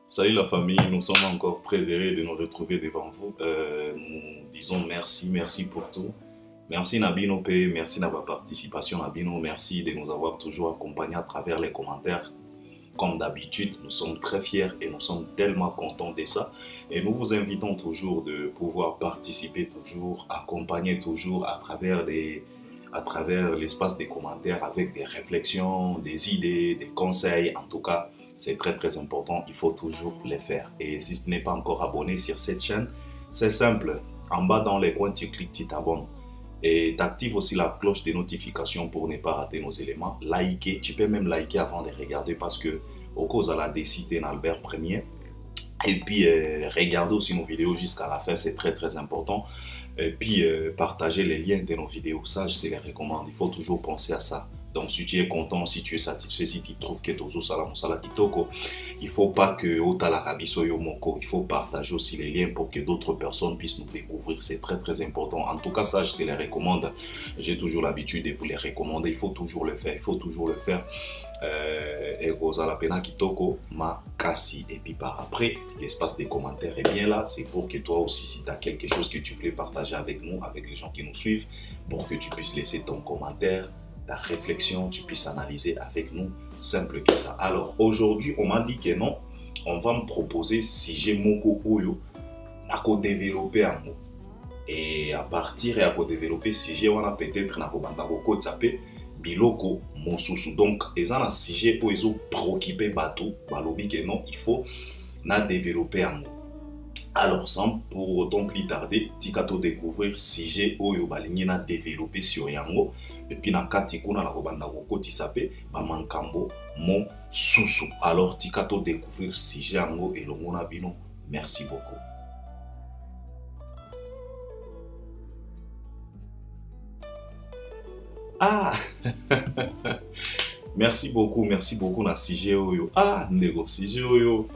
Salut la famille, nous sommes encore très heureux de nous retrouver devant vous. Nous disons merci pour tout. Merci Nabino P, merci de votre participation Nabino, merci de nous avoir toujours accompagnés à travers les commentaires. Comme d'habitude, nous sommes très fiers et nous sommes tellement contents de ça. Et nous vous invitons toujours de pouvoir participer toujours, accompagner toujours à travers l'espace des commentaires avec des réflexions, des idées, des conseils. En tout cas, c'est très important. Il faut toujours les faire. Et si ce n'est pas encore abonné sur cette chaîne, c'est simple. En bas dans les coins, tu cliques, tu t'abonnes. Et tu actives aussi la cloche de notification pour ne pas rater nos éléments. Liker, tu peux même liker avant de regarder parce que au cause à la décider Albert Premier. Et puis regardez aussi nos vidéos jusqu'à la fin, c'est très important. Et puis partager les liens de nos vidéos, ça je te les recommande, il faut toujours penser à ça. Donc si tu es content, si tu es satisfait, si tu trouves que tozo sala musala kitoko, il faut pas que otala kabiso yo moko, il faut partager aussi les liens pour que d'autres personnes puissent nous découvrir, c'est très important. En tout cas ça je te les recommande, j'ai toujours l'habitude de vous les recommander, il faut toujours le faire, il faut toujours le faire. Et la pena kitoko ma kasi, et puis par après l'espace des commentaires est bien là, c'est pour que toi aussi si tu as quelque chose que tu voulais partager avec nous, avec les gens qui nous suivent, pour que tu puisses laisser ton commentaire, ta réflexion, tu puisses analyser avec nous, simple que ça. Alors aujourd'hui on m'a dit que non, on va me proposer sujet moko oyo à développer un mot, et à partir et à développer sujet on a peut-être na ko banda ko taper biloko mosusu. Donc eza na sujet po ezo préoccuper bato balobi que non, il faut na développer un mot. Alors sans pour autant plus tarder, tikato découvrir sujet oyo balingi na développer sur yango, et puis na kati kuna na ko banda ko tisape ba mankambo mosusu. Alors tikato découvrir sujet yango elongo na bino. Merci beaucoup. Ah merci beaucoup na sujet oyo. Ah nego sujet oyo.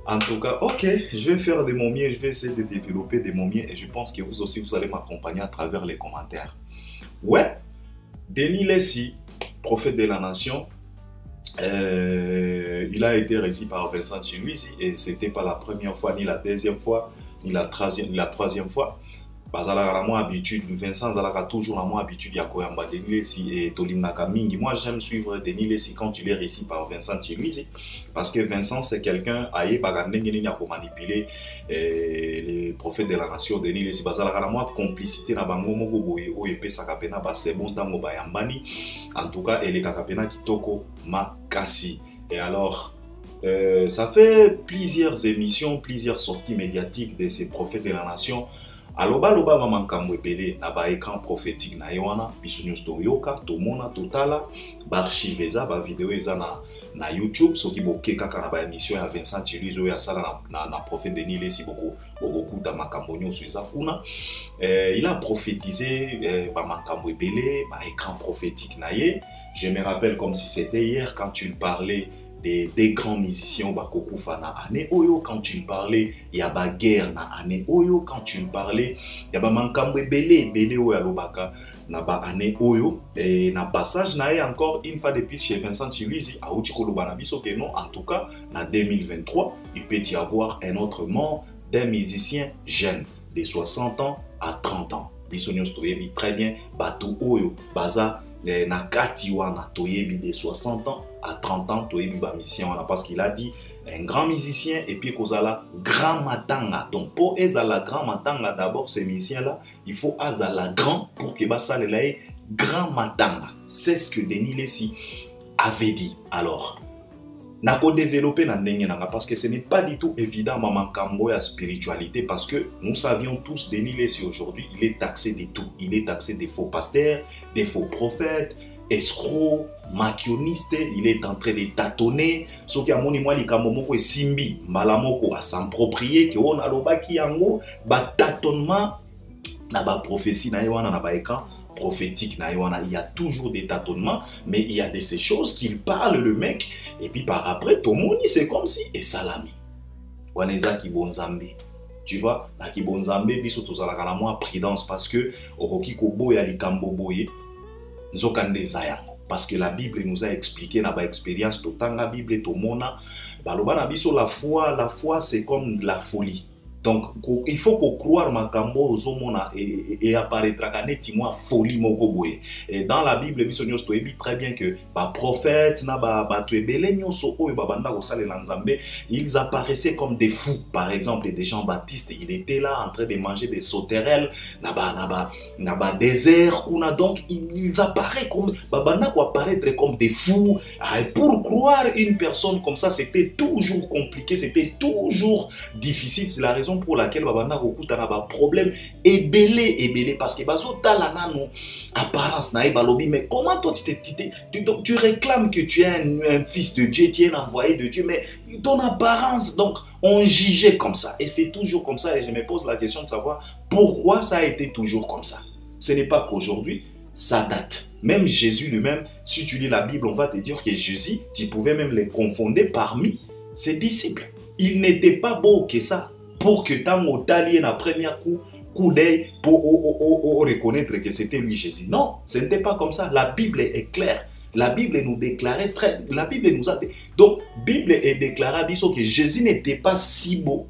En tout cas, ok, je vais faire de mon mieux, je vais essayer de développer de mon mieux et je pense que vous aussi vous allez m'accompagner à travers les commentaires. Ouais, Denis Lessi, prophète de la nation, il a été récit par Vincent Chiluisi et c'était pas la première fois, ni la deuxième fois, ni la troisième fois. Vincent Zalaka toujours la moi habitude ya koyamba Denis Lessi et Tolinaka Mingi. Moi j'aime suivre Denis Lessi quand il est réussi par Vincent Chiluisi parce que Vincent c'est quelqu'un aye bagandengeni ya ko manipuler les prophètes de la nation. Denis Lessi bazalaka la moi complicité na bango moko boye o epesaka pena ba c'est bon tango bayambani. En tout cas ele kakapena kitoko makasi. Et alors ça fait plusieurs émissions, plusieurs sorties médiatiques de ces prophètes de la nation. Aloba loba mamankambo ebele na ba écran prophétique na yewana biso nyonso toyoka tomona totala ba archive eza ba vidéo eza na YouTube soki boke kaka na ba émission ya Vincent Chiluisi oyo asala na prophète Denis Lessi boko kuta makambo nyonso eza kuna. Il a prophétisé ba makambo ebele ba écran prophétique na ye. Je me rappelle comme si c'était hier quand il parlait des grands musiciens bakokufa na année oyo, quand tu parlais il y a ba guerre na année oyo, quand tu parlais il y a ba mankambo belé oyo alobaka na ba année oyo. Et na passage na ye encore une fois depuis chez Vincent Chiluisi a uti koloba na biso que non, en tout cas na 2023 il peut y avoir un autre mort d'un musicien jeune de 60 ans à 30 ans. Biso nyonso toyebi très bien bato oyo baza na kati wana toyebi de 60 ans à 30 ans toyebi ba musicien wana parce qu'il a dit un grand musicien et puis kozala grand matanga. Donc pour ezala grand matanga d'abord ces musiciens là il faut azala grand pour que basalela grand matanga. C'est ce que Denis Lessi avait dit. Alors nako développer na ndenge nanga parce que ce n'est pas du tout évident mamankambo ya spiritualité parce que nous savions tous Denis Lessi aujourd'hui il est taxé de tout. Il est taxé des faux pasteurs, des faux prophètes, escroc, maquillonniste. Il est en train de tâtonner. Ce qui a moni moi likambo moko e simbi mbala moko à s'approprier que on alobaki yango ba tâtonnement na ba prophétie na yewana na ba écran prophétique na yewana. Il y a toujours des tâtonnements mais il y a de ces choses qu'il parle le mec et puis par après tout le monde c'est comme si et salami waneza ki bonzambe. Tu vois, na ki bonzambe biso tozalaka na moi prudence parce que okoki ko boya likambo boye nzokande zayango. Parce que la Bible nous a expliqué na ba expérience totanga Bible tomona baloba na biso la foi c'est comme de la folie. Donc, il faut qu'on croire makambo ozomona et apparaîtra kaneti moi folie moko boye. Et dans la Bible, bisonyos to ebi très bien que ba prophète na ba tuebele nyoso oyo babanda ko sale na Nzambe, ils apparaissaient comme des fous. Par exemple, des Jean-Baptiste, il était là en train de manger des sauterelles na ba désert kuna, donc ils apparaissent comme babanda ko apparaître comme des fous. Et pour croire une personne comme ça, c'était toujours compliqué, c'était toujours difficile. C'est la raison pour laquelle babanda kokuta na ba problème ebele parce que bazo tala nano apparence na balobi, mais comment toi tu réclames que tu es un fils de Dieu, tu es un envoyé de Dieu, mais ton apparence, donc on jugeait comme ça et c'est toujours comme ça. Et je me pose la question de savoir pourquoi ça a été toujours comme ça. Ce n'est pas qu'aujourd'hui, ça date. Même Jésus lui-même, si tu lis la Bible, on va te dire que Jésus, tu pouvais même les confondre parmi ses disciples. Il n'était pas beau que ça pour que tant talier na premier coup d'œil pour reconnaître que c'était lui Jésus. Non, ce n'était pas comme ça. La Bible est claire. La Bible nous déclarait la Bible nous a donc Bible est déclarée que Jésus n'était pas si beau.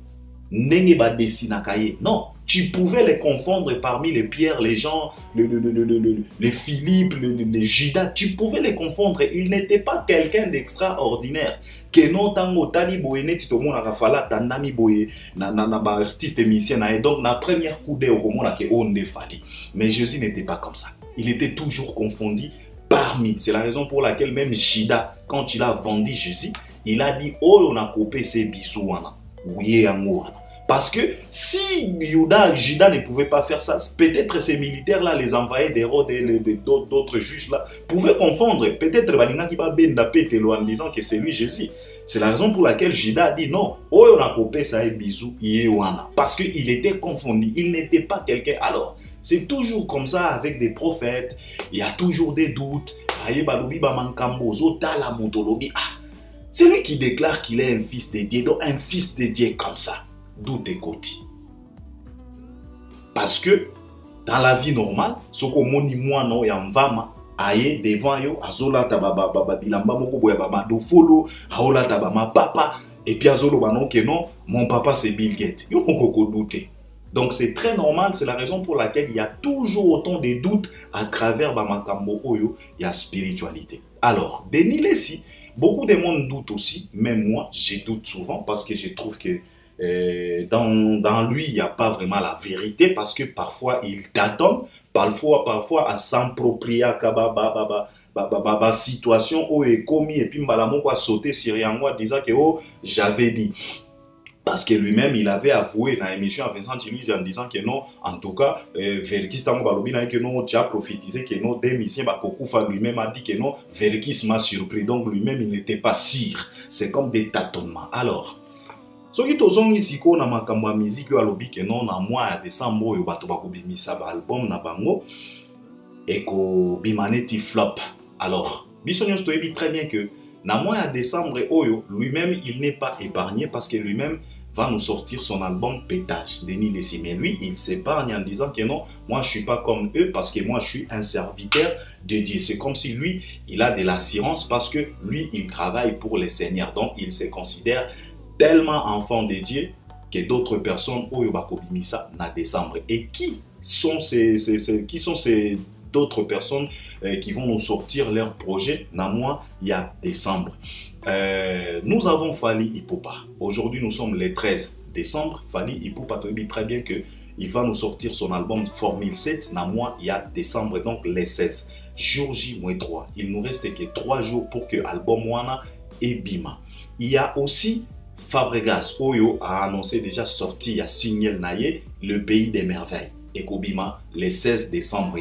Non, tu pouvais les confondre parmi les Pierre, les Jean, les Philippe, les Judas. Tu pouvais les confondre. Il n'était pas quelqu'un d'extraordinaire. Que non tango tali boyene ti to mona ka fala tanami boye na ba artiste musicien na, donc na première coup d'œil au mona ke on fali. Mais Jésus n'était pas comme ça. Il était toujours confondu parmi. C'est la raison pour laquelle même Judas, quand il a vendu Jésus, il a dit oh on a coupé ses bisous wana. Oui, amour. Parce que si Judas ne pouvait pas faire ça, peut-être ces militaires-là, les envoyés d'Hérode et d'autres juges-là, pouvaient confondre. Peut-être Balina qui va benda pételo en disant que c'est lui Jésus. C'est la raison pour laquelle Judas a dit non. Oh, on a coupé ça et bisous, parce qu'il était confondu. Il n'était pas quelqu'un. Alors, c'est toujours comme ça avec des prophètes. Il y a toujours des doutes. C'est lui qui déclare qu'il est un fils de Dieu. Donc, un fils de Dieu comme ça. Doute et côté. Parce que dans la vie normale, ce que moni moi non ya mvama aye devant yo azola tababa bilamba moko boya baba do follow aola tabama papa et puis azolo banon que non mon papa c'est Bill Gates. Yo moko douter. Donc c'est très normal, c'est la raison pour laquelle il y a toujours autant de doutes à travers bamakambo oyo ya spiritualité. Alors, Denis Lessi, beaucoup de monde doutent aussi, même moi, je doute souvent parce que je trouve que dans lui, il n'y a pas vraiment la vérité parce que parfois il tâtonne, parfois à s'approprier à situation où il est commis et puis Malamo a sauté sur moi disant que oh, j'avais dit. Parce que lui-même, il avait avoué dans l'émission à Vincent Chiluiz en disant que non, en tout cas, Verkis Tango Balobi n'a que non, tu as prophétisé que non, Demisien Bakokoufa lui-même a dit que non, Verkis m'a surpris. Donc lui-même, il n'était pas sûr. C'est comme des tâtonnements. Alors, ce qui est ici, on a ma musique à l'obi que non, en mois à décembre, il y a un album na bango et que bimaneti flop. Alors, Bissonios te dit très bien que na mois à décembre, lui-même, il n'est pas épargné parce que lui-même va nous sortir son album Pétage, Denis Lessi. Mais lui, il s'épargne en disant que non, moi je ne suis pas comme eux parce que moi je suis un serviteur de Dieu. C'est comme si lui, il a de l'assurance parce que lui, il travaille pour les seigneurs. Donc, il se considère tellement enfant de Dieu que d'autres personnes au Yobakobimisa na décembre. Et qui sont ces d'autres personnes qui vont nous sortir leur projet na mois il y a décembre? Nous avons Fally Ipupa. Aujourd'hui, nous sommes le 13 décembre. Fally Ipupa te dit très bien que il va nous sortir son album Formule 7 dans mois il y a décembre, donc les 16. Jour J-3. Il nous reste que 3 jours pour que l'album Wana et Bima. Il y a aussi Fabregas Oyo a annoncé déjà sorti à Signal Naye, le pays des merveilles. Et Kobima, le 16 décembre.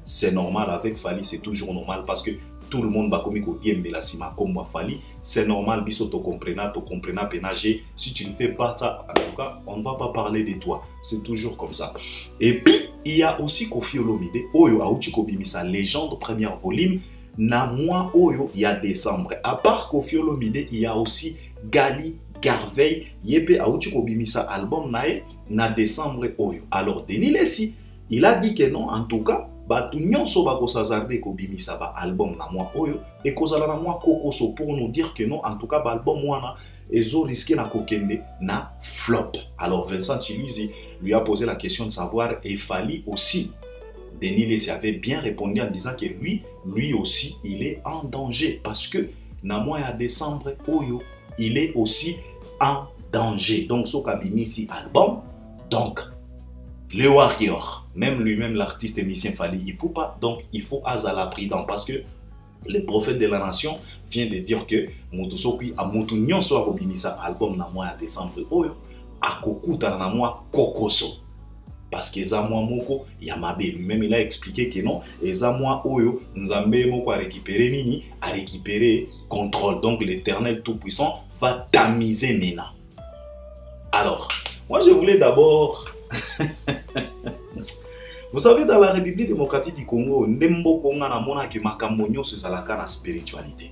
C'est normal avec Fally, c'est toujours normal parce que tout le monde va comme moi Fally, c'est normal, biso to comprena pénager. Si tu ne fais pas ça, en tout cas, on ne va pas parler de toi. C'est toujours comme ça. Et puis, il y a aussi Koffi Olomide, Oyo Aouchi Kobimisa, légende, premier volume, na mois Oyo, il y a décembre. À part Koffi Olomide, il y a aussi Gali Garvey, Yepe Aouchi Kobimisa, album nae, na décembre Oyo. Alors, Denis Lessi, il a dit que non, en tout cas, Batu nyonso bakosazarde kobimisa ba album na moi oyo et kozala na moi kokoso pour nous dire que non, en tout cas ba album wana ezo risqué na kokende na flop. Alors Vincent Chiluizi lui a posé la question de savoir et Fally aussi. Denis Laissy avait bien répondu en disant que lui aussi il est en danger parce que na mois à décembre oyo il est aussi en danger. Donc so kabimisi album, donc le Warrior, même lui-même l'artiste émissien Fally Ipupa, donc il faut azala prudent parce que le prophète de la nation vient de dire que Moutousoki a Moutou nyonso akobimisa album na mois à décembre oyo akokuta na mois kokoso parce que za mois moko yamabe, lui-même il a expliqué que non et za mois oyo nzambe moko a récupéré nini, a récupéré contrôle, donc l'Éternel tout-puissant va tamiser maintenant. Alors moi je voulais d'abord vous savez, dans la République démocratique du Congo, spiritualité.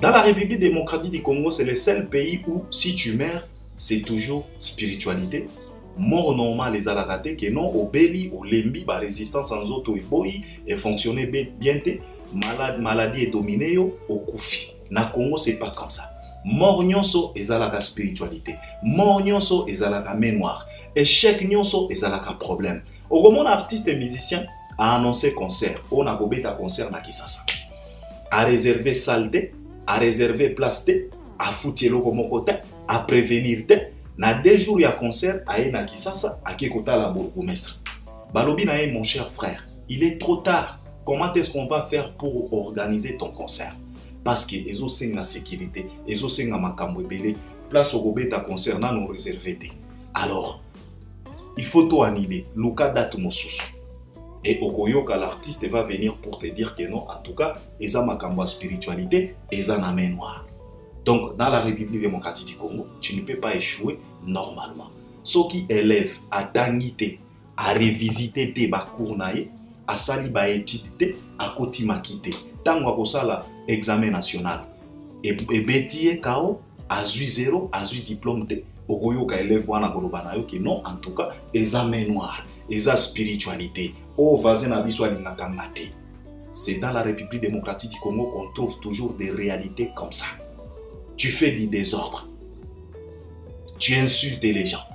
Dans la République démocratique du Congo, c'est le seul pays où, si tu meurs, c'est toujours spiritualité. Mort normal les alagaté, que non, au béli, au lembi, la résistance en auto et boy, et fonctionner bien, maladie est dominée, au koufi. Na Congo, c'est pas comme ça. Mort nyonso, ezalaka spiritualité. Mort nyonso, ezalaka mémoire. Échec nyonso, ezalaka problème. Au moment où artiste et musicien a annoncé concert, on a bobé ta concert na Kisasa. A réservé salle, a réservé place, a foutu le côté, a prévenir na 2 jours il y a concert à na Kisasa, à Kekota la bourgmestre. Balobi na mon cher frère, il est trop tard. Comment est-ce qu'on va faire pour organiser ton concert? Parce que les autres la sécurité, les autres la makambo belé, place au bobé ta concert na non réservé. Alors il faut tout annuler. Luka date mosusu. Et Okoyoka, l'artiste va venir pour te dire que non, en tout cas, ils ont ma spiritualité, ils ont main noire. Donc, dans la République démocratique du Congo, tu ne peux pas échouer normalement. Ceux qui élèvent à tangité, à revisiter tes bakours naïe, à sali ba étude, à koti makite. Tango akosala examen national. Et bétier kao, à 0, à diplôme te. Okoyoka élève wana kolobana yo que non, en tout cas, ils ont main noire, ils ont spiritualité. Oh, vazen abiso alingaka ngate. C'est dans la République démocratique du Congo qu'on trouve toujours des réalités comme ça. Tu fais du désordre. Tu insultes les gens.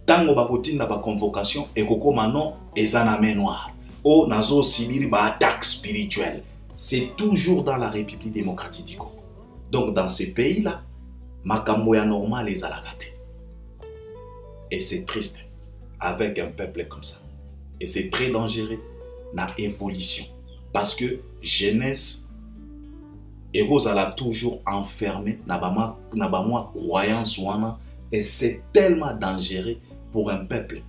Tango bakotinda ba convocation et koko manon ezana main noire. Oh, nazo sibiri ba attaque spirituelle. C'est toujours dans la République démocratique du Congo. Donc dans ces pays-là, makambo ya normal les alagate. Et c'est triste avec un peuple comme ça. Et c'est très dangereux na évolution. Parce que jeunesse et vous allez toujours enfermé na ba croyance wana et c'est tellement dangereux pour un peuple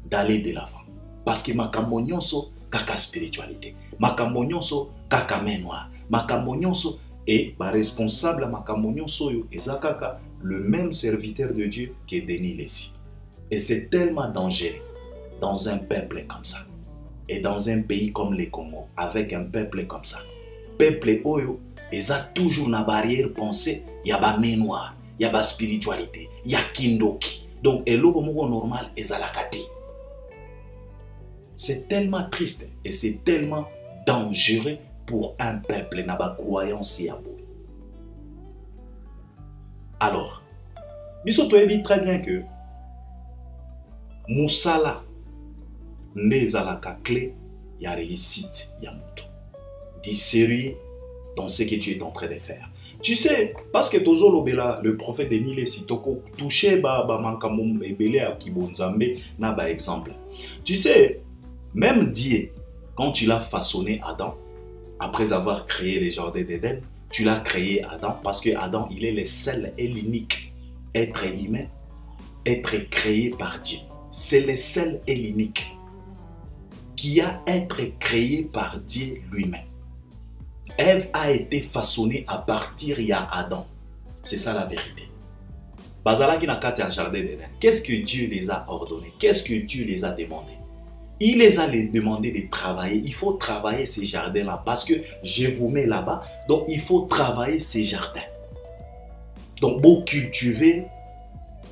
d'aller de l'avant. Parce que makambo nyonso kaka spiritualité, makambo nyonso kaka main noire, makambo nyonso et bah, responsable à makambo nyonso yo ezakaka le même serviteur de Dieu que Denis Laissy. Et c'est tellement dangereux dans un peuple comme ça. Et dans un pays comme le Congo, avec un peuple comme ça. Peuple oyo, ils ont toujours une barrière pensée, il y a ba main noire, il y a ba spiritualité, il y a kindoki. Donc, et l'eau normal est à la kati. C'est tellement triste et c'est tellement dangereux pour un peuple n'a pas croyance y a beau. Alors, nous dit très bien que Moussala n'est à la clé, il y a réussite, il y a moto. Dis sérieux dans ce que tu es en train de faire. Tu sais, parce que Tozo Lobela, le prophète Denis Laissy, toko touché ba mankamum ebele a kibonzambe na ba exemple. Tu sais, même Dieu, quand il a façonné Adam, après avoir créé les jardins d'Éden, tu l'as créé Adam parce que Adam, il est le seul et l'unique être humain, être créé par Dieu. C'est le seul et l'unique qui a été créé par Dieu lui-même. Ève a été façonnée à partir de Adam. C'est ça la vérité. Bazala qui n'a qu'à un jardin d'Éden. Qu'est-ce que Dieu les a ordonnés? Qu'est-ce que Dieu les a demandé? Il les a demandé de travailler. Il faut travailler ces jardins-là parce que je vous mets là-bas. Donc, il faut travailler ces jardins. Donc, beau cultiver,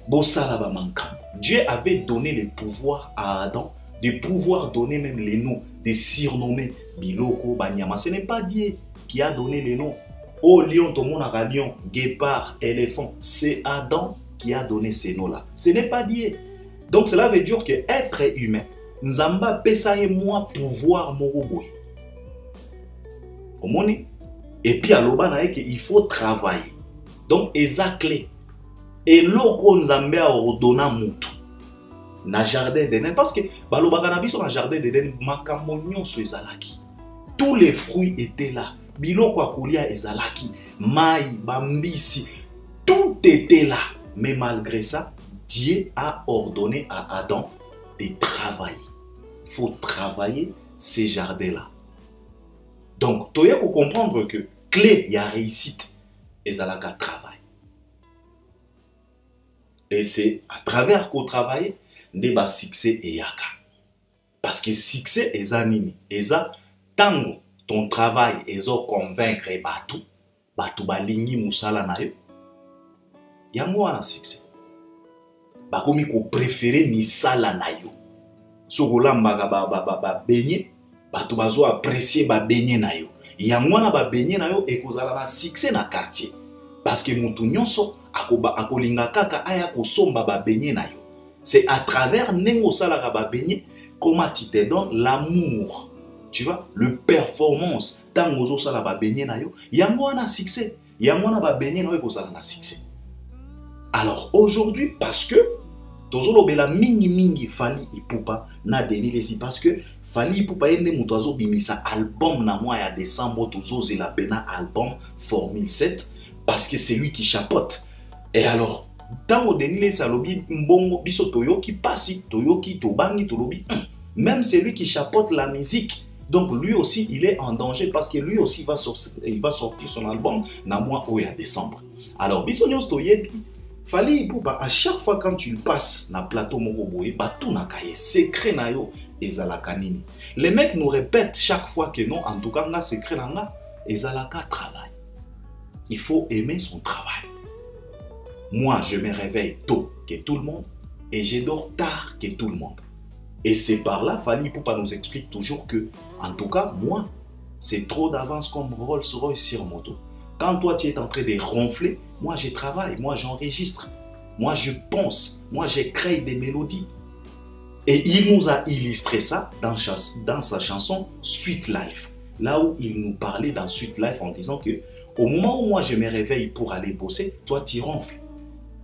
beau salaba mankam. Dieu avait donné le pouvoir à Adam de pouvoir donner même les noms, de surnommer Biloko, Banyama. Ce n'est pas Dieu qui a donné les noms. Oh lion, tout le monde a lion, guépard, éléphant. C'est Adam qui a donné ces noms-là. Ce n'est pas Dieu. Donc cela veut dire que être humain, Nzamba pesa et moi pouvoir moroboy. Et puis à l'obana il faut travailler. Donc eza clé. Et loko Nzambe a ordonné mutu. Na jardin d'Eden parce que balobaka na biso na jardin d'Eden makambo nyonso ezalaki. Tous les fruits étaient là. Biloko akolia ezalaki, mai, bambisi, tout était là. Mais malgré ça, Dieu a ordonné à Adam de travailler. Il faut travailler ces jardins-là. Donc, tu dois comprendre que clé y a réussite ezalaka travail. Et c'est à travers qu'on travaille neba succès et yaka. Parce que succès eza nini, eza tango ton travail ezo convaincre batu balingi musala na yo. Yango wana succès. Bakomi ko préférer misala na yo. Sokolambaka ba benye batu bazo apprécier ba benye na yo. Yango wana ba benye na yo ekozala na succès na quartier. Parce que mutu nyonso akolinga kaka aya kosomba ba benye na yo. C'est à travers nengo salaka ba benye comment tu te donnes l'amour. Tu vois, le performance tant ozo sala ba benye na yo, yango wana succès. Yango wana ba benye na yo ekozala na succès. Alors aujourd'hui parce que tozolobela mingi Fally Ipupa na Denis Lesi parce que Fally Ipupa yende mutu azo bimisa album na mois ya décembre tozozela pena album Formule 7 parce que c'est lui qui chapeaute. Et alors tango Denis Lesi alobi mbongo biso toyoki pasi toyoki tobangi tolobi même c'est lui qui chapeaute la musique. Donc lui aussi il est en danger parce que lui aussi il va sortir son album na mois au décembre. Alors biso nyos toyebi Fally Ipupa à chaque fois quand tu passes na plateau moko boye ba tout na kaye secret na yo ezalaka nini. Les mecs nous répètent chaque fois que non en tout cas na secret na nga ezalaka travail. Il faut aimer son travail. Moi je me réveille tôt que tout le monde et je dors tard que tout le monde. Et c'est par là, Fally Ipupa nous explique toujours que, en tout cas, moi, c'est trop d'avance comme Rolls-Royce sur moto. Quand toi, tu es en train de ronfler, moi, je travaille, moi, j'enregistre, moi, je pense, moi, je crée des mélodies. Et il nous a illustré ça dans sa chanson Sweet Life. Là où il nous parlait dans Sweet Life en disant que, au moment où moi, je me réveille pour aller bosser, toi, tu ronfles.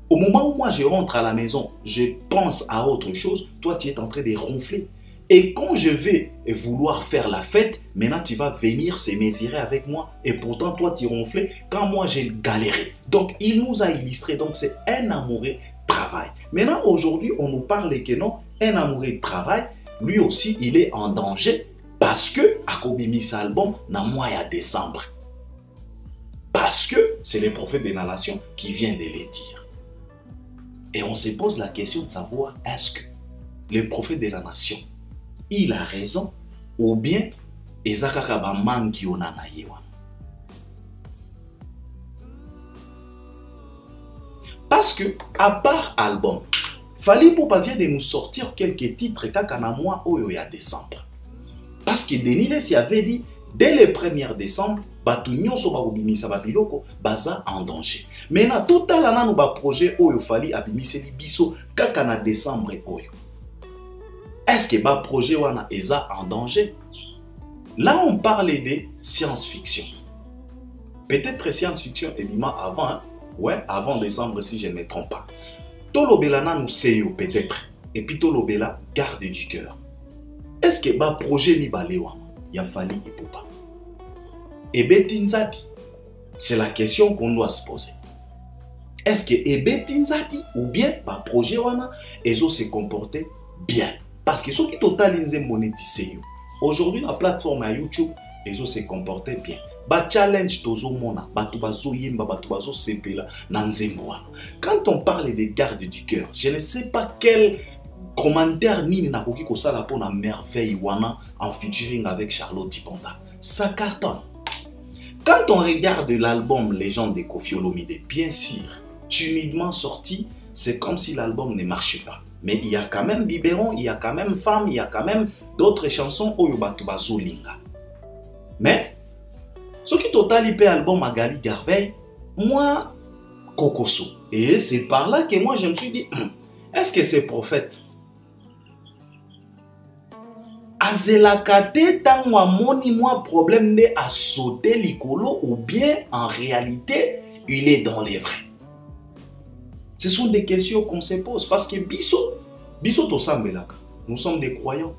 Au moment où moi je rentre à la maison, je pense à autre chose, toi tu es en train de ronfler. Et quand je vais vouloir faire la fête, maintenant tu vas venir se mesurer avec moi. Et pourtant toi tu ronflais quand moi j'ai galéré. Donc il nous a illustré, donc c'est un amoureux travail. Maintenant aujourd'hui on nous parle que non, un amoureux travail, lui aussi il est en danger parce que Akobimi sa album na mois à décembre. Parce que c'est le prophète de la nation qui vient de le dire. Et on se pose la question de savoir est-ce que le prophète de la nation, il a raison ou bien ezakaka ba manki ona na ye wana. Parce que à part album, Fally Ipupa vient de nous sortir quelques titres kaka na mois oyo ya décembre. Parce que Denis Lesi avait dit dès le 1er décembre, batu nyonso bakobimisa babiloko baza en danger. Maintenant tout à l'heure nous ba projet oyo Fally abimiseli biso kaka na décembre oyo. Est-ce que ba projet wana eza en danger? Là on parle de science-fiction. Peut-être science-fiction ebima avant, hein? Ouais, avant décembre si je ne me trompe pas. Tolobela na nous seyo peut-être et puis tolobela garde du cœur. Est-ce que ba projet ni balé wana ya Fally Ipupa? Ebe Tinzadi, c'est la question qu'on doit se poser. Est-ce que Ebe Tinzadi ou bien par projet wana ezo se comporter bien? Parce que ceux qui totalinze monétiser aujourd'hui la plateforme à YouTube ezo se comporter bien. Ba challenge tozo mona, batu bazo yemba, batu bazo sepela na nzembo wana. Quand on parle des gardes du cœur, je ne sais pas quel commentaire nini na koki ko sala pona merveille wana en featuring avec Charlotte Tiponda. Ça cartonne. Quand on regarde l'album Légende de Koffi Olomide, bien sûr, timidement sorti, c'est comme si l'album ne marchait pas. Mais il y a quand même Biberon, il y a quand même Femme, il y a quand même d'autres chansons Oyo Bato Bazolinga. Mais, ce qui total IP album Magali Garvey, moi, Kokoso. Et c'est par là que moi je me suis dit, est-ce que c'est prophète? Azelakate tangwa moni moi problème de à sauter l'icolo ou bien en réalité il est dans les vrais. Ce sont des questions qu'on se pose parce que biso to sambelaka. Nous sommes des croyants.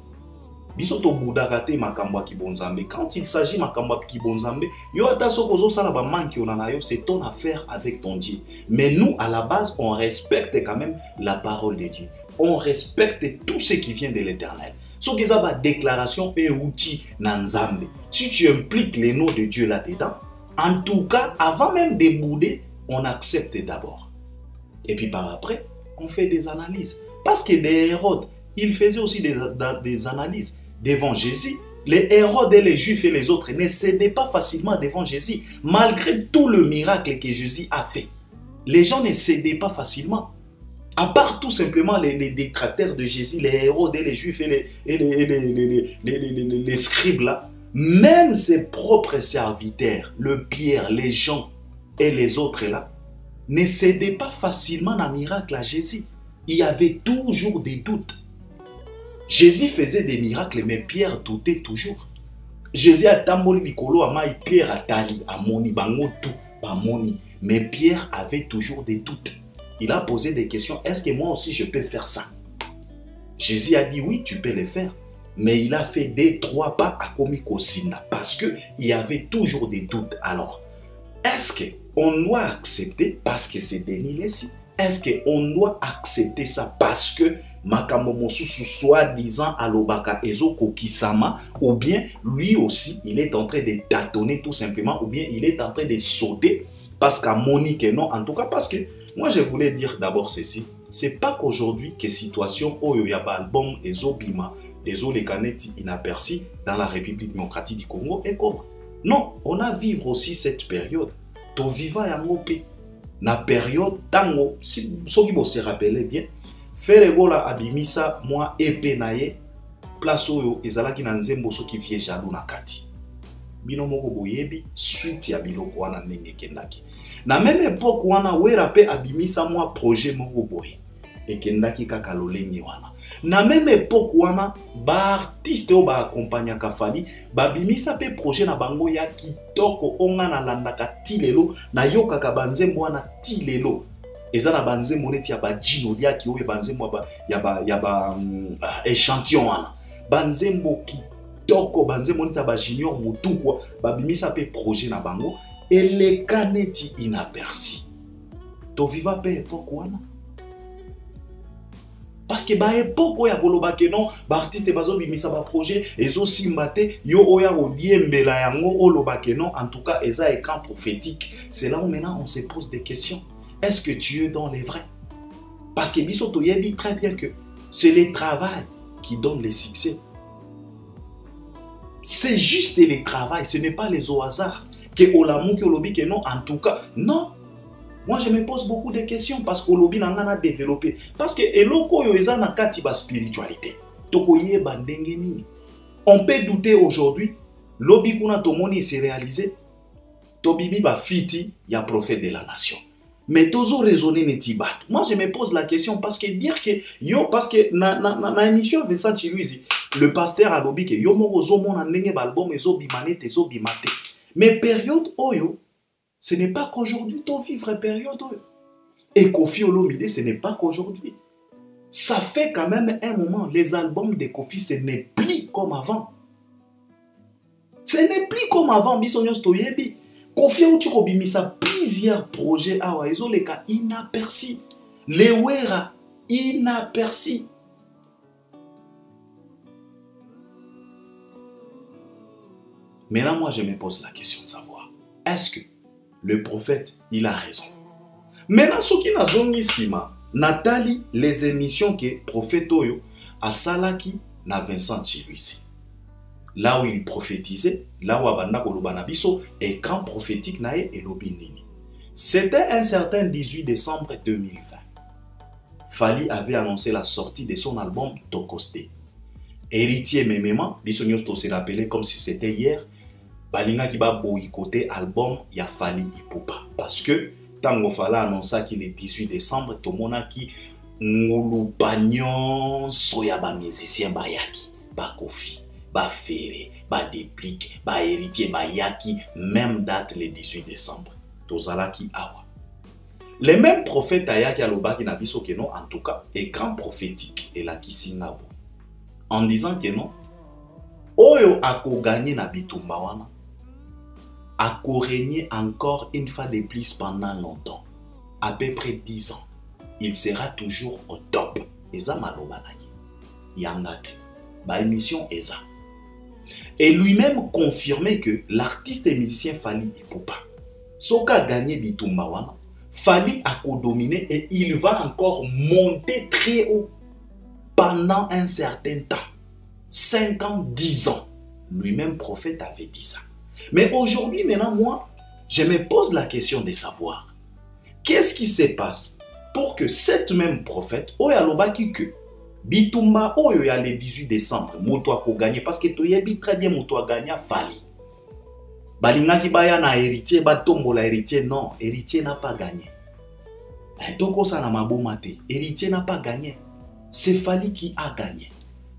Biso to boudakate makamba ki bonzambe. Quand il s'agit makamba ki bonzambe, yo ata sokozo sala ba manki onana yo, c'est ton affaire avec ton Dieu. Mais nous à la base, on respecte quand même la parole de Dieu. On respecte tout ce qui vient de l'Éternel. So que ça va déclaration et outil nanzambe. Si tu impliques les noms de Dieu là-dedans, en tout cas, avant même de bouder, on accepte d'abord. Et puis par après, on fait des analyses. Parce que des Hérodes, ils faisaient aussi des analyses devant Jésus. Les Hérodes et les Juifs et les autres ne cédaient pas facilement devant Jésus, malgré tout le miracle que Jésus a fait. Les gens ne cédaient pas facilement. À part tout simplement les détracteurs de Jésus, les Hérodes et les Juifs et les scribes là, même ses propres serviteurs, le Pierre, les Jean et les autres là, ne cédaient pas facilement un miracle à Jésus. Il y avait toujours des doutes. Jésus faisait des miracles, mais Pierre doutait toujours. Jésus a tamboli likolo amai, Pierre a tali, a moni, bango tout, ba moni. Mais Pierre avait toujours des doutes. Il a posé des questions. Est-ce que moi aussi je peux faire ça? Jésus a dit oui, tu peux le faire. Mais il a fait 2-3 pas à Komiko Sina parce qu'il y avait toujours des doutes. Alors, est-ce qu'on doit accepter parce que c'est Denis Lessi? Est-ce qu'on doit accepter ça parce que Makamomosusu soi-disant Alobaka Ezo Kokisama, ou bien lui aussi il est en train de tâtonner tout simplement, ou bien il est en train de sauter parce qu'à Monique non, en tout cas parce que moi je voulais dire d'abord ceci, c'est pas qu'aujourd'hui que situation Oyo Yaba album Ezo Bima, Ezo les canettes inaperçus dans la République démocratique du Congo et comme. Non, on a vivre aussi cette période. To viva yangope. Na période tango, si vous se rappelez bien, Feregola abimisa moi épée naye place oyo ezalaki na nzembo soki fie jaloux na kati. Bino moko boyebi suite ya biloko wana ndenge kendaki. Na même époque wana wera pe abimisa moi projet moko boye ekendaki kaka lolenge wana. Na même époque wana ba artiste o ba accompagner Kafali babimisa pe projet na bango ya kitoko onga na landaka tilelo na yokaka banzembo wana tilelo. Ezana banzembo neti ya ba jino liaki oyo banzembo ya ba échantillon wana. Banzembo kitoko banzembo neti ya ba junior mutukwa babimisa pe projet na bango ele kaneti inaperçu. To viva pe époque wana. Parce que ba époque ya koloba ke non ba artiste bazo bimisa ba projet ezo simbate yo oya odiembela yango oloba ke non, en tout cas eza écran prophétique. C'est là où maintenant on se pose des questions. Est-ce que Dieu est dans les vrais? Parce que biso toyebi très bien que c'est le travail qui donne le succès. C'est juste le travail, ce n'est pas les au hasard que olamu ki olobi ke non, en tout cas non. Moi, je me pose beaucoup de questions parce que lobby n'a pas développé. Parce que eloko yo eza na kati ba spiritualité. Tokoye bandenge nini. On peut douter aujourd'hui, lobby kuna tomoni s'est réalisé. Tobibi ba fiti ya prophète de la nation. Mais tozo raisonner netibat. Moi, je me pose la question parce que dire que yo parce que na émission Vincent Chiluizi, le pasteur a lobby que yo moko zo mona ndenge ba album ezo bimane tezo bimate. Mais période oyo ce n'est pas qu'aujourd'hui ton vivre période. Et Kofi Olomide, ce n'est pas qu'aujourd'hui. Ça fait quand même un moment, les albums de Kofi, ce n'est plus comme avant. Ce n'est plus comme avant, Bisonyo Stoyebi. Kofi Olomide, plusieurs projets, ils ont les cas inaperçus. Les Wera, inaperçus. Maintenant, moi, je me pose la question de savoir, est-ce que le prophète, il a raison? Maintenant, ce qui n'a zongi sima, Nathalie, les émissions que prophète Oyo a salaki na Vincent Chiluizi. Là où il prophétisait, là où abanda kolobana biso, écran prophétique nae et lobinini. C'était un certain 18 décembre 2020. Fally avait annoncé la sortie de son album Tokosté. Héritier Memema, Bissonios se rappelait comme si c'était hier, Balinga qui va boycotter l'album ya Fally Ipupa. Parce que, tant qu'on fallait annoncer qu'il est 18 décembre, tout le monde a qui Ngoulou Bagnon, Soya ba musicien Bayaki, ba Kofi, ba Ferré, ba Déplique, ba Héritier, ba Yaki, même date le 18 décembre. Tozalaki Awa. Les mêmes prophètes Ayaki Aloba qui n'a dit que non, en tout cas, écran prophétique et la Kisinabo. En disant que non, Oyo ako gagné na bitumba wana, ako régné encore une fois de plus pendant longtemps, à peu près 10 ans. Il sera toujours au top. Eza maloba naye. Yangati. Ba émission Eza. Et lui-même confirmait que l'artiste et musicien Fally Ipupa, Soka a gagné bitumba wana, Fally a dominé et il va encore monter très haut pendant un certain temps. 5 ans, 10 ans. Lui-même prophète avait dit ça. Mais aujourd'hui, maintenant, moi, je me pose la question de savoir qu'est-ce qui se passe pour que cette même prophète, Oyaloba qui que Bitumba Oyo ya le 18 décembre, moto a gagné parce que tu y très bien moto a gagné Fally. Balinga ki baya na héritier, batombo la héritier, non, héritier n'a pas gagné. Toko sa na mabomate, héritier n'a pas gagné. C'est Fally qui a gagné.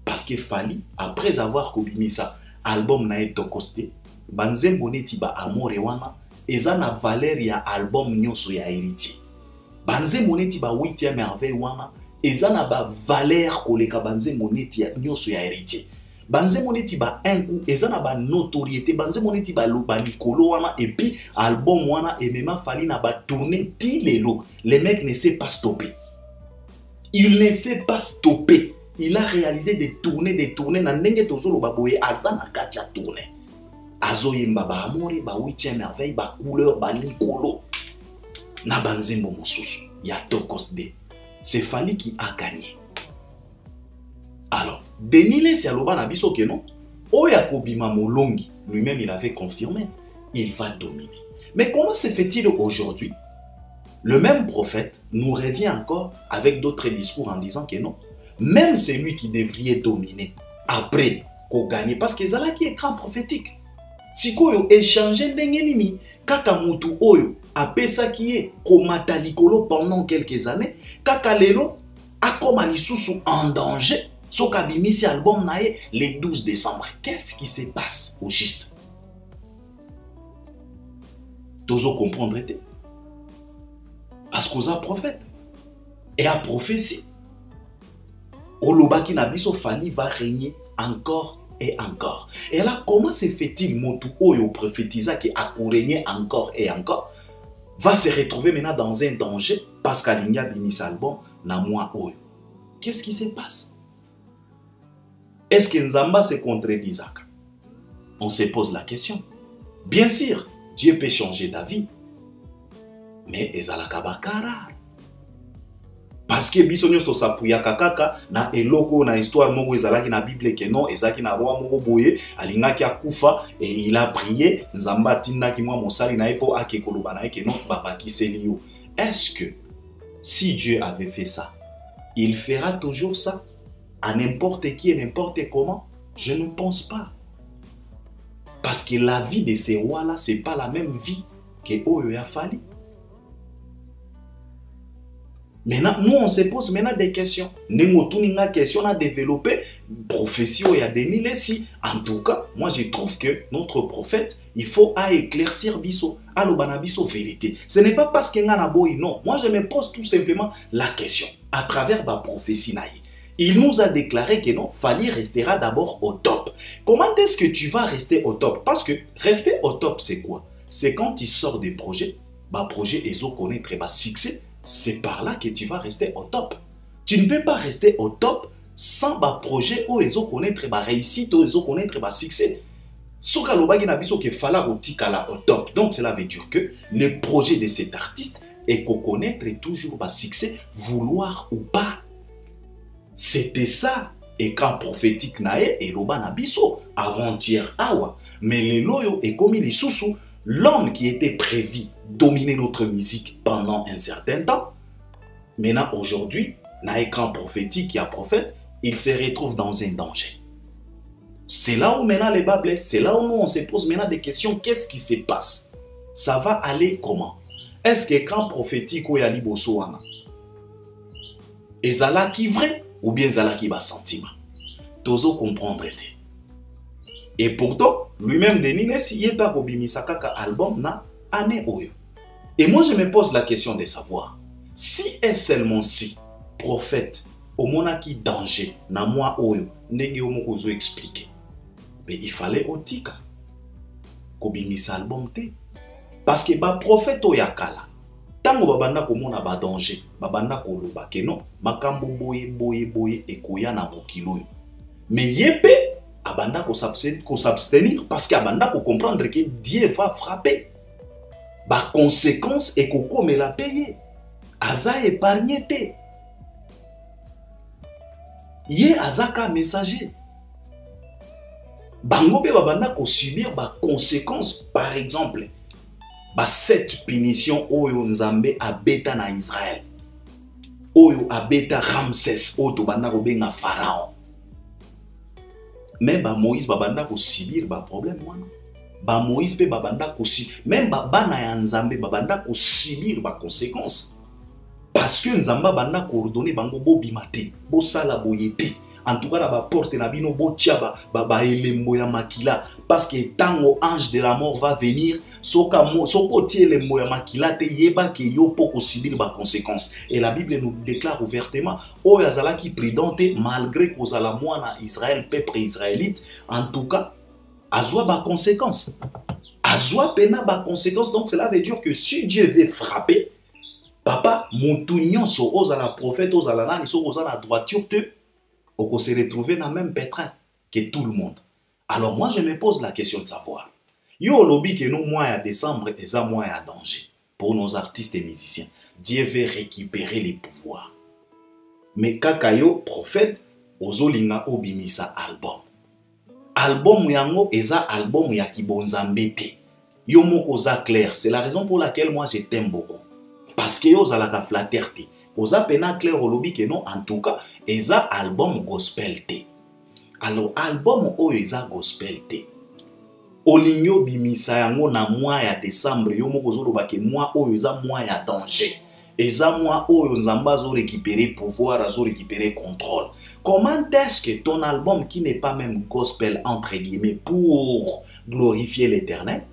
Parce que Fally, après avoir kobimi ça, album na Tokosté, banzembo neti ba amore wana, eza na valeur ya album nyonso ya héritier. Banzembo neti ba 8e merveille wana, eza na ba valeur koleka banzembo neti ya nyonso ya héritier. Banzembo neti ba un coup, eza na ba notoriété, banzembo neti ba likolo wana, et puis album wana, et même Fally na ba tourner ti lelo. Le mec ne sait pas stopper. Il ne sait pas stopper. Il a réalisé des tournées, na ndenge tozolo baboye azana kacha tourner. Azo yemba ba amore, ba 8e merveille, ba couleur, ba likolo. Na banzembo mosusu, ya Tokosté. C'est Fally qui a gagné. Alors, Denile Sialoba na biso ke non, Oya Kobima Molongi, lui-même il avait confirmé, il va dominer. Mais comment se fait-il aujourd'hui? Le même prophète nous revient encore avec d'autres discours en disant que non, même c'est lui qui devrait dominer après qu'on gagne, parce que c'est là qui est écran prophétique. Si koyo échanger ndengenini, kaka mutu oyo apesa qui est komata likolo pendant quelques années, kaka lelo akoma lisusu en danger. Soka bimisi album nae le 12 décembre. Qu'est-ce qui se passe au juste? Tozo comprendre. Parce qu'on a prophète. Et à prophétie. Olobaki Nabiso Fally va régner encore et encore. Et là, comment se fait-il Motu Oyo prophétisa qui a régner encore et encore va se retrouver maintenant dans un danger parce qu'Alinga bimis album na moi Oyo. Qu'est-ce qui se passe? Est-ce que Nzamba se contredit? On se pose la question. Bien sûr, Dieu peut changer d'avis. Mais ezalaka bakara. Parce que bisonyos to sapuya kakaka na eloko na histoire moko ezalaki na Bible que non ezaki na roi moko boye alingaki akufa et il a prié Nzamba tindaki mwa mosali na epo akekoloba na que non babaki selio. Est-ce que si Dieu avait fait ça, il fera toujours ça à n'importe qui et n'importe comment? Je ne pense pas. Parce que la vie de ces rois-là, ce n'est pas la même vie que Oyo a Fally. Maintenant, nous, on se pose maintenant des questions. Nous avons question à développer. Prophétie, il y a des milliers. En tout cas, moi, je trouve que notre prophète, il faut à éclaircir Bisso, à l'Obanabiso vérité. Ce n'est pas parce qu'il y a un boy, non. Moi, je me pose tout simplement la question à travers ma prophétie. Il nous a déclaré que non, Fally restera d'abord au top. Comment est-ce que tu vas rester au top? Parce que rester au top, c'est quoi? C'est quand tu sors des projets, projet ESO connaître succès, c'est par là que tu vas rester au top. Tu ne peux pas rester au top sans projet ou ESO connaître réussite ou ESO connaître succès. Soka lobagi na biso ke fala otikala au top. Donc cela veut dire que le projet de cet artiste est qu'on connaître toujours succès, vouloir ou pas. C'était ça, et quand prophétique nae et loba nabiso avant-hier awa. Mais les loyo et comme il est sous l'homme qui était prévu dominer notre musique pendant un certain temps. Maintenant aujourd'hui, na écran prophétique, il y a prophète, il se retrouve dans un danger. C'est là où maintenant les bas blessent, c'est là où nous on se pose maintenant des questions, qu'est-ce qui se passe? Ça va aller comment? Est-ce que quand prophétique ou yali bosoana? Ezala qui vrai ou bien ezala qui va sentiment? Tozo comprendre. Et pourtant, lui-même Denis Lessi il pas kobimisa kaka album na année oyo. Et moi je me pose la question de savoir si est seulement si prophète au monaki danger na moi oyo ndenge omoko zo expliquer. Mais il fallait otika kobimisa album te parce que ba prophète oyakala tango babanda komona ba danger babanda koloba ke non makambo boye ekoya na mokilo. Mais yépe abanda ko s'abstenir parce que abanda ko comprendre que Dieu va frapper. Ba conséquence et koko me la payer. Aza épargné te. Yé azaka messager. Bango pe babanda ko subir ba conséquence par exemple. Ba cette punition oyo Nzambe abeta na Israël. Oyo abeta Ramsès oyo banda ko benga Pharaon. Mais ba Moïse babanda ko subir ba problème wana. Ba Moïse pe babanda ko subir même ba bana ya Nzambe babanda ko subir ba conséquences. Parce que Nzamba banda ko ordonner bango bo bimate, bo sala boyete. En tout cas la ba porte na bino bo tia ba elembo ya makila parce que tango ange de la mort va venir soko tie elembo ya makila te yeba ke yo poko subir ba conséquences. Et la Bible nous déclare ouvertement o yazala qui prudente malgré kozala mwana Israël peuple israélite en tout cas azwa ba conséquences. Azwa pena ba conséquences. Donc cela veut dire que si Dieu veut frapper papa moutunion so ozala prophète ozala nani so ozala droiture te on se retrouver dans le même pétrin que tout le monde. Alors moi je me pose la question de savoir. Yo lobby que nous mois à décembre et ça mois à danger pour nos artistes et musiciens. Dieu veut récupérer les pouvoirs. Mais kakayo prophète ozolinga obimisa album. Album yango eza album ya kibonzambe te. Yo moko za clair, c'est la raison pour laquelle moi je t'aime beaucoup. Parce que yo zalaka flatter te. Oza pena clair au lobby que non en tout cas eza album gospel te. Alors album oyo eza gospel te. Olinyo bimisa yango na mois ya décembre yo moko zoloba ke mois oyo eza mois ya danger. Eza mois oyo Nzamba zo récupérer pouvoir, zo récupérer contrôle. Comment est-ce que ton album qui n'est pas même gospel entre guillemets pour glorifier l'Éternel,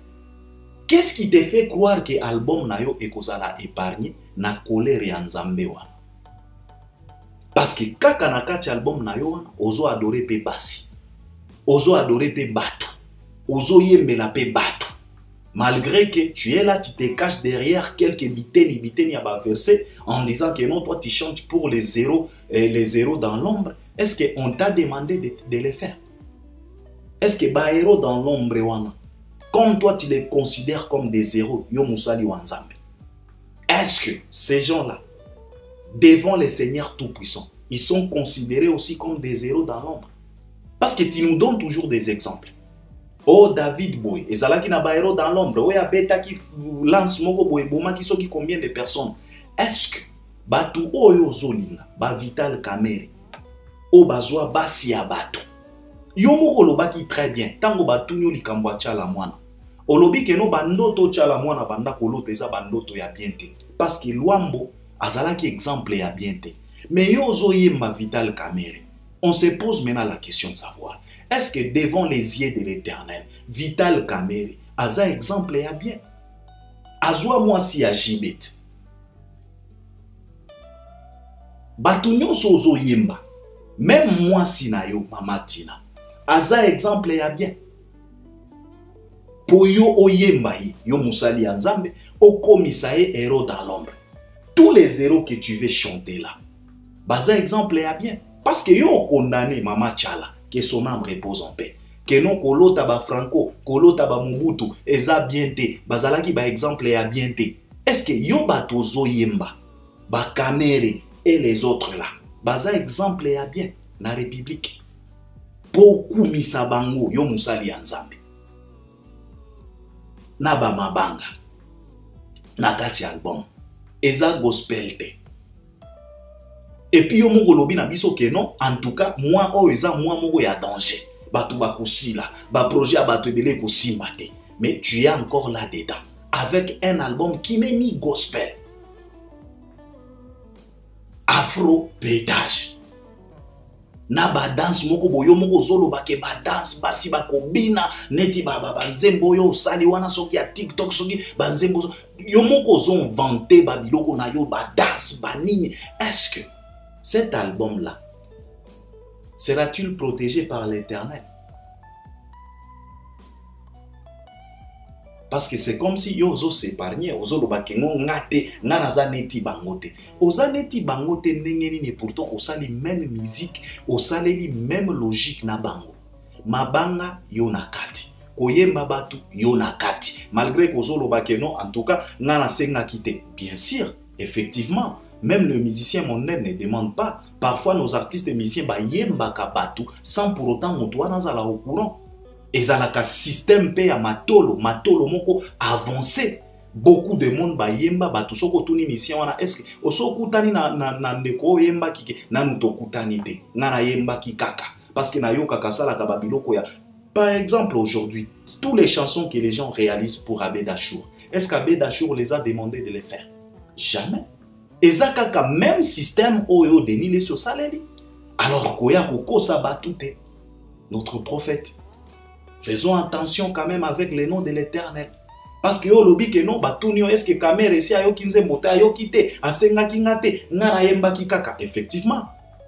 qu'est-ce qui te fait croire que l'album na yo ekozala épargné na colère ya Nzambe wana? Parce que kaka na kati album na yo wana ozo adorer pe basi. Ozo adorer pe batu. Ozo yembela pe batu. Malgré que tu es là, tu te caches derrière quelques biteni à verser en disant que non, toi tu chantes pour les zéros dans l'ombre. Est-ce qu'on t'a demandé de les faire? Est-ce que ba héros dans l'ombre wana? Comme toi, tu les considères comme des héros, yo musali wanzambe. Est-ce que ces gens-là, devant les seigneurs tout-puissants, ils sont considérés aussi comme des héros dans l'ombre? Parce que tu nous donnes toujours des exemples. Oh David Boy, et Zalaki na ba héros dans l'ombre. Oh ya beta qui lance moko boy boma qui sont qui combien de personnes? Est-ce que batu oyo zolinga, ba Vital Kamerhe, o bazwa basi ya batu? Yo moko lobaki très bien. Tango batu nyo likambo chala mwana. Olobi ke no bandoto chala mwana banda kolota eza bandoto ya bien te. Parce que Luambo azalaki exemple ya bien te. Mais yo zo yemba Vital Kamerhe. On se pose maintenant la question de savoir. Est-ce que devant les yeux de l'Éternel, Vital Kamerhe aza exemple ya bien? Azwa mwasi ya jibet. Batu nyonso zo yemba. Même mwasi na yo Mama Tina. Aza exemple ya bien. Po yo oyemba yo musali ya Nzambe, okomisa ye héros dans l'ombre. Tous les héros que tu veux chanter là, baza exemple ya bien. Parce que yo condamné Mama Tchala, que son âme repose en paix. Que non kolota ba Franco, kolota ba Mobutu, eza bien te, bazalaki ba exemple ya bien te. Est-ce que yo bato zo yemba, ba Kamerhe et les autres là, baza exemple ya bien na République? Beaucoup misa bango yo musali ya Nzambe. Na ba mabanga. Na kati album. Eza gospel te. Et puis yo moko lobi na biso que non, en tout cas moi oeza moi moko ya danger. Batu bakosila, ba projet a batu belé ko simate. Mais tu es encore là dedans avec un album qui n'est ni gospel. Afro pétage. Na ba dance moko boyo moko zolo ba ke ba dance basi ba kobina neti ba nzembo yo sali wana soki ya TikTok soki ba nzembo yo moko zo vanté ba biloko na yo ba dance ba nini. Est-ce que cet album là sera-t-il protégé par l'Éternel? Parce que c'est comme si yo zo s'épargner, ozo lo bakengo ngate, nanaza neti bangote. Oza neti bangote ndenge nini pourtant osali même musique, osali même logique na bango. Mabanga yo nakati. Koyemba batu yo nakati. Malgré kozo lo bakeno, en tout cas, nana senga kite. Bien sûr, effectivement, même le musicien mondain ne demande pas. Parfois nos artistes et musiciens ba yemba ka batu sans pour autant moto nazala au courant. Ezalaka système pe ya matolo moko avancé. Beaucoup de monde ba yemba batu soko tuni mission wana est-ce que osokutani na ndeko yemba kike nanu tokutani te ngana yemba kikaka parce que na yo kaka sala ka babiloko ya. Par exemple aujourd'hui, tous les chansons que les gens réalisent pour Abbé Dachour, est-ce qu'Abbé Dachour les a demandé de les faire? Jamais. Ezakaka même système oyo deni les so saleli. Alors koya koko sabatute notre prophète. Faisons attention quand même avec le nom de l'Éternel. Parce que yo lobi que non batunio est-ce que kamere si ayo kinze mota ayo kite asenga kingate ngana yemba kikaka. Effectivement,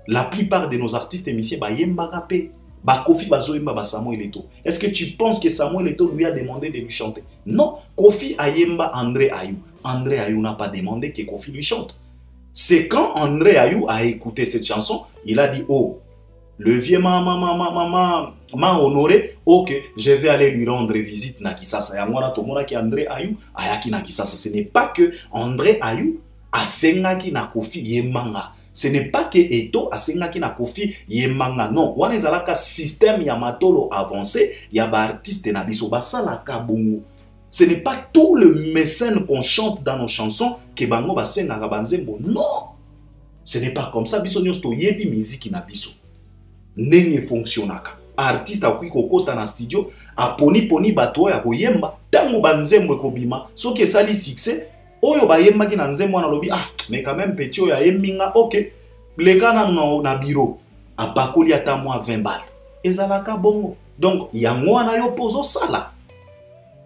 la plupart de nos artistes et musiciens ba yemba kapé. Ba Kofi bazo yemba ba Samuel Eto'o. Est-ce que tu penses que Samuel Eto'o lui a demandé de lui chanter? Non, Kofi a yemba André Ayou. André Ayou n'a pas demandé que Kofi lui chante. C'est quand André Ayou a écouté cette chanson, il a dit oh, le vieux m'a honoré, ok, je vais aller lui rendre visite na Kisasa. Yangwana tomona ki André Ayou ayaki na Kisasa. Ce n'est pas que André Ayou a sengaki na Kofi yemanga. Ce n'est pas que Eto'o a sengaki na Kofi yemanga. Non, wana ezalaka système ya matolo avancé, ya ba artiste na biso basala ka bongo. Ce n'est pas tout le mécène qu'on chante dans nos chansons que bango basengaka banzembo. Non. Ce n'est pas comme ça. Biso nyos to yebi musique na biso. Nenge fonctionnaka. Artiste akui kokota na studio poni bato ya koyemba tango banzembo ekobima soki sali succès oyo bayemba ki na nzembo na lobi mais quand même petit oyo yembinga ok lekana na bureau apakoli ata moi 20 balles ezalaka bongo. Donc yango na yo pozo sala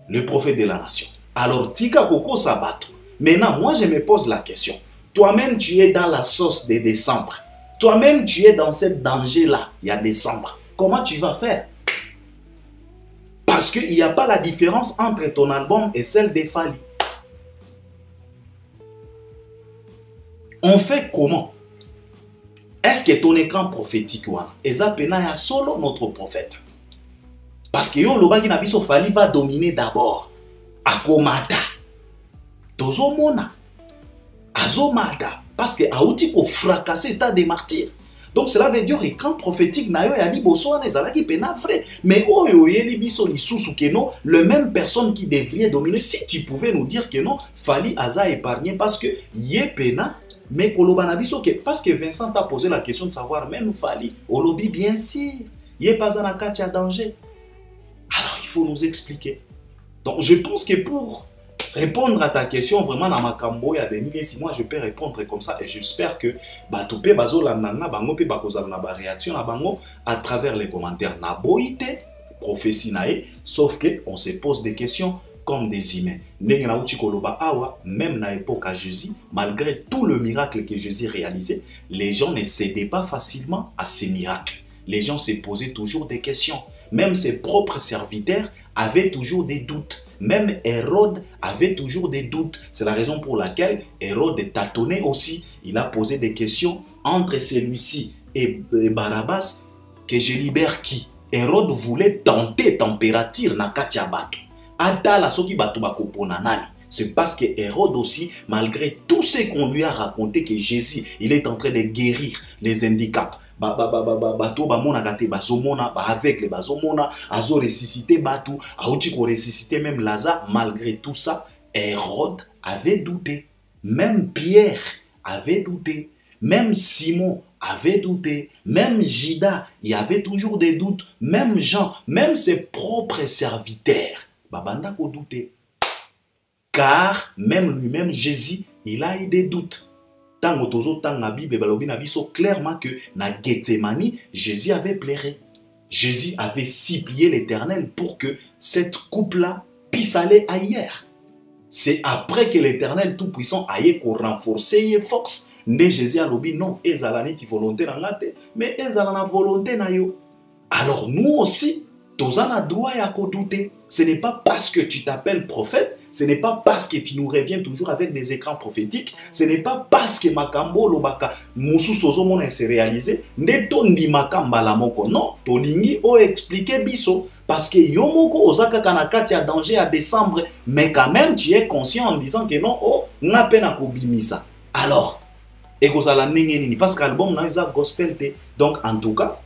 le prophète de la nation. Alors tika koko sabato. Maintenant moi je me pose la question. Toi-même tu es dans la sauce de décembre. Toi-même, tu es dans ce danger-là, il y a décembre. Comment tu vas faire? Parce qu'il n'y a pas la différence entre ton album et celle des Fally. On fait comment? Est-ce que ton écran prophétique est solo notre prophète? Parce que yo loba ki na biso Fally va dominer d'abord. Akomata. Tozomona. Azomata. Parce que Aouti ko fracasser stade des martyrs. Donc cela veut dire que quand prophétique na yo ya li boso wana ezalaki pena frère. Mais oyo yeli biso li susu ke non, le même personne qui devrait dominer. Si tu pouvais nous dire que non, Fally aza épargné parce que yé pena. Mais koloba na biso que parce que Vincent t'a posé la question de savoir même Fally olobi bien sûr yé pas en cas de danger. Alors il faut nous expliquer. Donc je pense que pour répondre à ta question, vraiment, dans ma cambo, il y a des milliers, si moi je peux répondre comme ça, et j'espère que Batoupe Bazo la nana, bango pe bakozala na ba réaction à bango à travers les commentaires. Na boïté, prophétie nae, sauf que on se pose des questions comme des humains. Nengena uchi koloba awa, même na époque à Jésus, malgré tout le miracle que Jésus réalisait, les gens ne cédaient pas facilement à ces miracles. Les gens se posaient toujours des questions. Même ses propres serviteurs avaient toujours des doutes. Même Hérode avait toujours des doutes. C'est la raison pour laquelle Hérode tâtonnait aussi. Il a posé des questions entre celui-ci et Barabbas. Que je libère qui? Hérode voulait tenter température na katia batu. Ata la soki batu bakopona nani. C'est parce que Hérode aussi, malgré tout ce qu'on lui a raconté que Jésus, il est en train de guérir les handicaps. Bato bamona gate bazomona ba avec les bazomona azo ressuscité batu aouti ko ressuscité même Lazare. Malgré tout ça, Hérode avait douté. Même Pierre avait douté. Même Simon avait douté, même Jida, il y avait toujours des doutes, même Jean, même ses propres serviteurs, babanda ko douter. Car même lui-même, Jésus, il a eu des doutes. Tant que la Bible, clairement que dans Gethsemane, Jésus avait pleuré. Jésus avait supplié l'Éternel pour que cette coupe-là puisse aller ailleurs. C'est après que l'Éternel Tout-Puissant a renforcé les forces. Ne Jésus a dit non, ils ont une volonté, mais ils ont une volonté. Alors nous aussi, nous avons le droit à douter. Ce n'est pas parce que tu t'appelles prophète, ce n'est pas parce que tu nous reviens toujours avec des écrans prophétiques, ce n'est pas parce que Makambo Lobaka Moussous Tozo s'est réalisé, ne ton di Makamba la moko. Non, Tolingi o expliqué biso. Parce que Yomoko Osaka Kanakati a danger à décembre, mais quand même tu es conscient en disant que non, oh, n'a peine à Kobimisa. Alors, et parce que l'album n'a pas gospel. Donc, en tout cas,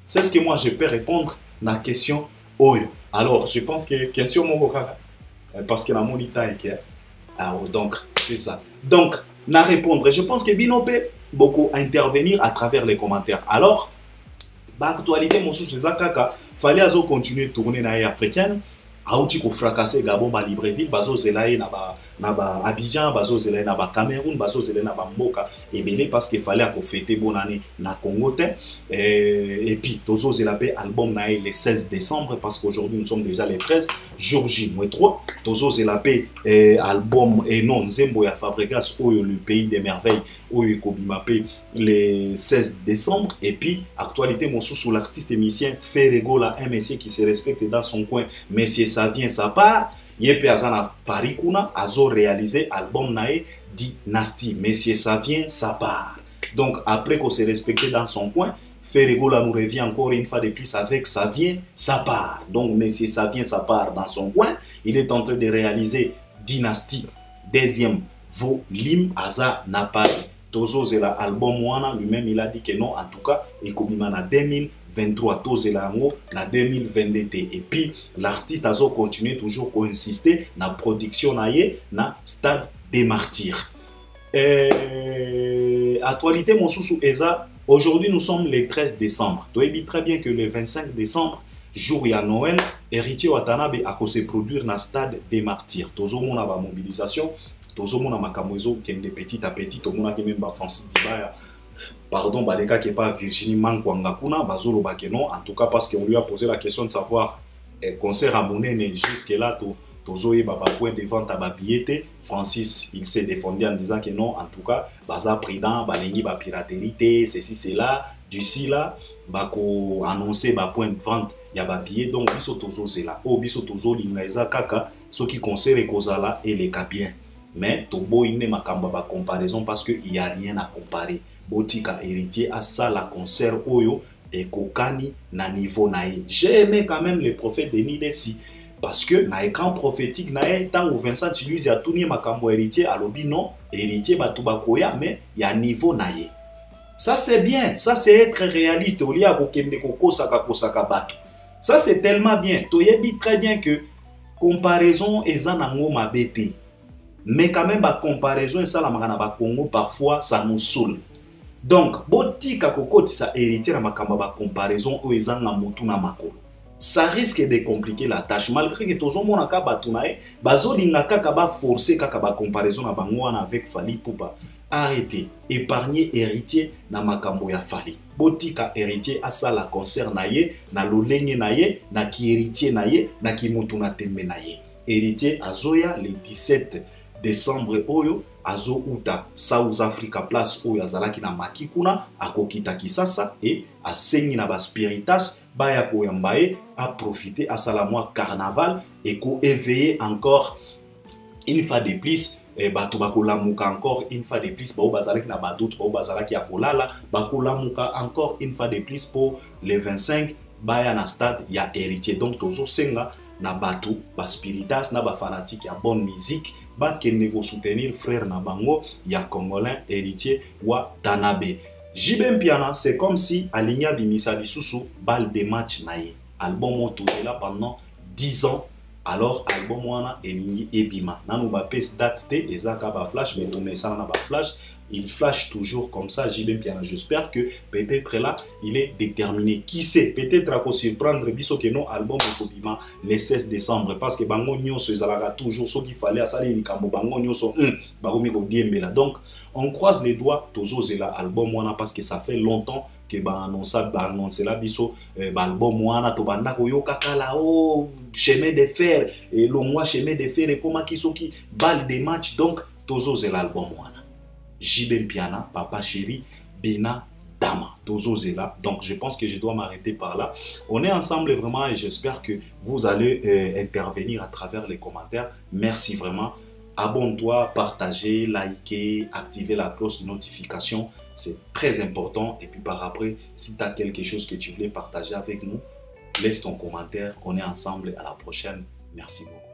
c'est ce que moi je peux répondre à la question. Alors, je pense que question parce que la monita est claire. Alors, donc, c'est ça. Donc, na répondre. Je pense que Bino peut beaucoup intervenir à travers les commentaires. Alors, actualité, mon sous Kaka, fallait continuer à tourner dans les africaines. Aouti ko fracasser Gabon ba Libreville, bazo zelaye na ba Abidjan, bazo zelaye na ba Cameroun, bazo zelaye na ba Mboka et belé parce qu'il fallait ko fêter bonne année na Congo et puis tozo zelape album na le 16 décembre parce qu'aujourd'hui nous sommes déjà le 13 jour J-3 tozo zelape album et non Nzembo ya Fabregas oyo le pays des merveilles oyo kobimape le 16 décembre et puis actualité mon sous l'artiste et musicien Ferrego la un monsieur qui se respecte dans son coin monsieur ça vient ça part yepe azana Paris kuna azo réalisé album nae Dynastie monsieur ça vient ça part donc après qu'on s'est respecté dans son coin Ferrego là nous revient encore une fois de plus avec ça vient ça part donc monsieur ça vient ça part dans son coin il est en train de réaliser Dynastie deuxième volume aza na Paris tozo zela album wana lui-même il a dit que non en tout cas et kobima na 2023 tozelango na 2022 et puis l'artiste a continué toujours à insister na production naie na Stade des Martyrs. Actualité mon sous eza aujourd'hui nous sommes le 13 décembre. Tu sais très bien que le 25 décembre jour ya Noël Héritier Watanabe a se produire na Stade des Martyrs. Tozo mona ba mobilisation tozo mona makambo ezo kende petit à petit to mona ke même ba Francis Dibaya pardon, Baleka qui n'est pas Virginie Mankwanga Kuna, Bazolo Bakeno, en tout cas parce qu'on lui a posé la question de savoir concert à Monnaie, jusque-là, Tozoé Baba point de vente à Babiete, Francis, il s'est défendu en disant que non, en tout cas, Baza Prudent, Balengi, Ba piraterie, ceci, cela, d'ici là, Bako annoncé Ba point de vente, il y a Babié, donc Biso Tozo c'est là, oh Biso Tozo, l'Ingaïza Kaka, ce qui concerne Kozala et les Kabiens. Mais Tobo, il n'est pas Ba comparaison parce qu'il n'y a rien à comparer. Botika Héritier à ça la concert Oyo et Kokani na niveau nae. J'ai aimé quand même les prophètes de Nilesi parce que na écran prophétique nae tant où Vincent Chiluzi a tourné makambo Héritier à l'obi non Héritier batubakoya mais il y a niveau nae. Ça c'est bien, ça c'est être réaliste au lieu à kokende kokosaka kosaka batu. Ça c'est tellement bien. Toyebi très bien que comparaison ezanango mabete. Mais quand même la comparaison et ça la magana ba Congo parfois ça nous saoule. Donc, botika kokoti sa héritier na makamba ba comparaison o ezanga mutu na makolo. Ça risque de compliquer la tâche malgré que tozo mona ka batunae bazolinga kaka ba forcer kaka ba comparaison na bango wana avec Fally Ipupa. Arrêtez, épargner héritier na makambo ya Fally. Botika héritier asa la concert na ye, na lolenge na ye, na ki héritier na ye, na ki mutu na tembe na ye. Héritier azoya le 17 décembre oyo azo uta South Africa place oyo azalaki na makikuna akokita kisasa et asengi na ba spiritas baya koyambaye a profiter à salamoi carnaval et ko éveiller encore une fois de plus bato bakolamuka encore une fois de plus ba bazalaki na ba doute ba bazalaki akolala bakolamuka encore une fois de plus pour le 25 baya na stade ya héritier donc tozo senga na bato ba spiritas na ba fanatique ya bonne musique ba kende ko soutenir frère na bango ya congolais héritier wa Tanabe. Jibem Piana c'est comme si Alinia bimisa lisusu balle de match naye album moto là pendant 10 ans alors album wana elingi ebima nanu ba pes date te ezaka ba flash mais tourner ça na ba flash il flash toujours comme ça, JB Piana. J'espère que peut-être là, il est déterminé. Qui sait, peut-être à surprendre biso que non album Okobima le 16 décembre. Parce que bango nyonso ezalaka toujours ce qu'il fallait à ça les likambo bango nyonso bagomi ko diembela. Donc on croise les doigts tozo zela album wana parce que ça fait longtemps que annonce la biso album wana to banda ko yoka la o chemin de fer et longwa chemin de fer et comment qui soki balle des matchs. Donc tozo zela album wana JB Piana papa chéri Bina Dama tozo zela. Donc je pense que je dois m'arrêter par là. On est ensemble vraiment et j'espère que vous allez intervenir à travers les commentaires. Merci vraiment. Abonne-toi, partagez, likez, activez la cloche de notification. C'est très important. Et puis par après, si tu as quelque chose que tu voulais partager avec nous, laisse ton commentaire. On est ensemble. À la prochaine. Merci beaucoup.